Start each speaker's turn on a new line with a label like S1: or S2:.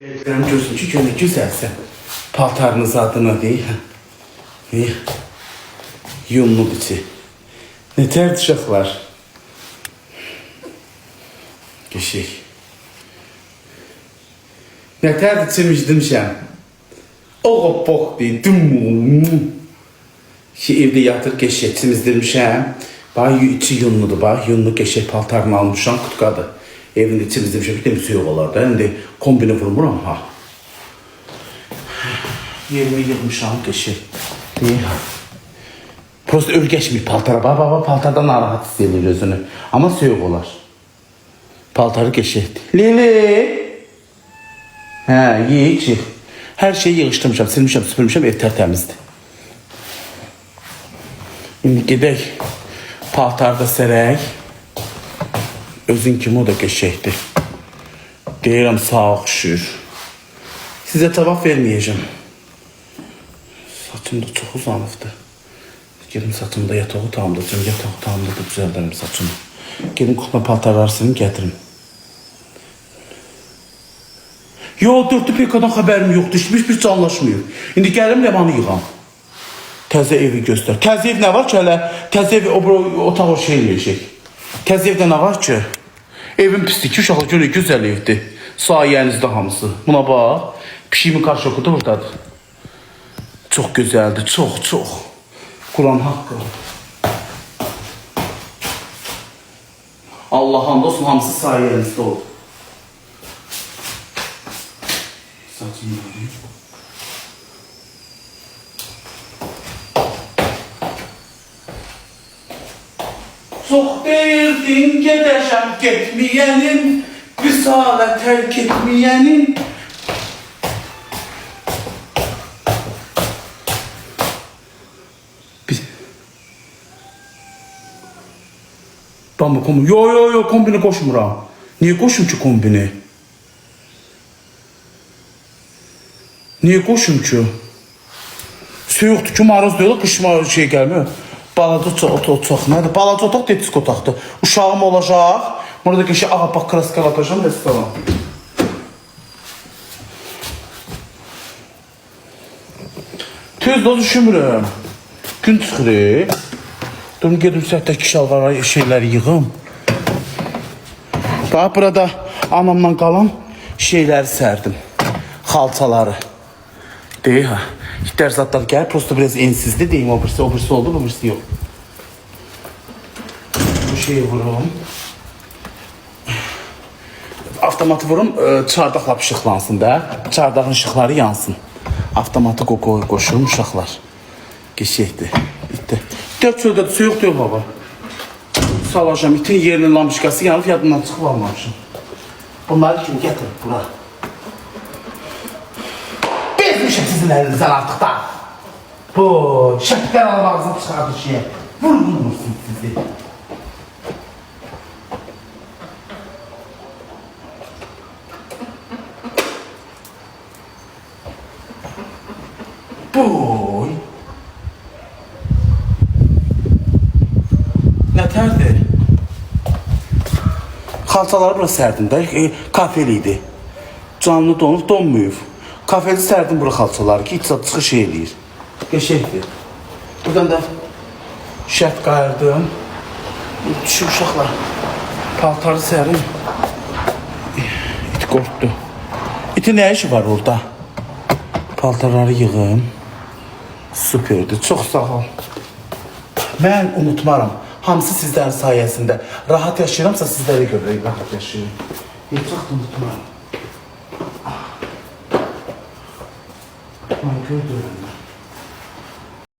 S1: Elçilerin görsün ki gönül güzelsen. Paltarınız adına değil. İyi. Yunlu içi. Ne terdişaklar. Geçik. Ne terdiçimizdim sen. O bok değil. Ki evde yatır geçişimizdirmişəm. Bax içi yunludur, bax yunlu geçik paltarını almışam kutkadı. Evin içimizdirmişəm, bir de bir soyuq olar da. Şimdi kombini vurmuram ha. Yerimi yığmışam geçik. Prosta ölgeçmir paltara. Baba paltardan narahat hissedilir özünü. Ama soyuq olar. Paltarı geçikdi. Lili. Hə, yiyik çıx. Hər şeyi yığışdırmışam, silmişəm, süpürmüşəm, ev tərtəmizdir. İndi gedək paltarda sərək. Özün kimi o da geçəkdir. Deyirəm sağ oxşur. Sizə cavab verməyəcəm. Saçım da çox uzanıbdır. Gedim saçımda yatağı otağımda, yatağı otağımda da düzəldərəm saçımı. Gedim kupa paltarları silin, gətirim. Yo, 4 PK'dan xəbərim yoxdur, hiçbir canlaşmıyor. İndi gəlim Lemanı yığam. Təzə evi göstər. Təzə ev nə var ki, hələ təzə ev otağı şey eləyəcək. Təzə evdə nə var ki? Evin pisdir ki, uşaqlı görək, gözəl evdir. Sayənizdə hamısı. Buna bax, pişiyimin qarşı okudu buradadır. Çox gözəldir, çox. Quran haqqı. Allah hamd olsun, hamısı sayənizdə olur. Saçını alayım. Çox deyirdin gedəşəm getməyənin, visalə tərk etməyənin. Bamba kombini. Yo, kombini koşmuram. Niye koşum ki kombini? Niye koşum ki? Soyuqdur ki, maruz deyil, qışma şey gəlmir. Balaca otaq nədir? Balaca otaq disk otaqdır. Uşağım olacaq. Burada ki şey ağapak kraskal atacağım restoran. Tez de düşünmürəm. Gün çıxır. Durun gedim səhətdəki şalvarları şeyləri yığım. Bax burada anamdan qalan şeyləri sərdim. Xalçaları. Deyil ha. İhtər zatlar gəlir, prosto biraz ensizli deyim, o birisi oldu, bu birisi yok. Bu şeyi vururum. Avtomatı vurum, çardaq lap ışıqlansın da. Çardağın ışıqları yansın. Avtomatı qoşurum uşaqlar. Geçəkdir. Bitti. Dörd çöldə de su yoxdur yok baba. Salacağım, itin yerinin lamışqası yanıb yadından çıxıb almamışım. Bunları kim gətirib bura? Bezmişim sizin elinizden artık da. Bu şəklər almağınızın çıxardı şeyə. Vurmursun sizi. Boy. Nətərdir? Xalçaları bura sərdim də. Kafeliydi. Canlı donup donmuyub. Kafede sərdim bura xalçaları ki, iç çıxış eləyir. Geçəkdir. Buradan da şərt qayırdım. Şu uşaqlar paltarı sərim. İt qorxdu. İti nə işi var orada? Paltarları yığım. Süperdir. Çox sağ ol. Mən unutmaram. Hamısı sizlərin sayəsində. Rahat yaşayıramsa sizlərə görə rahat yaşayıram. Heç vaxt unutmaram. Gördüm.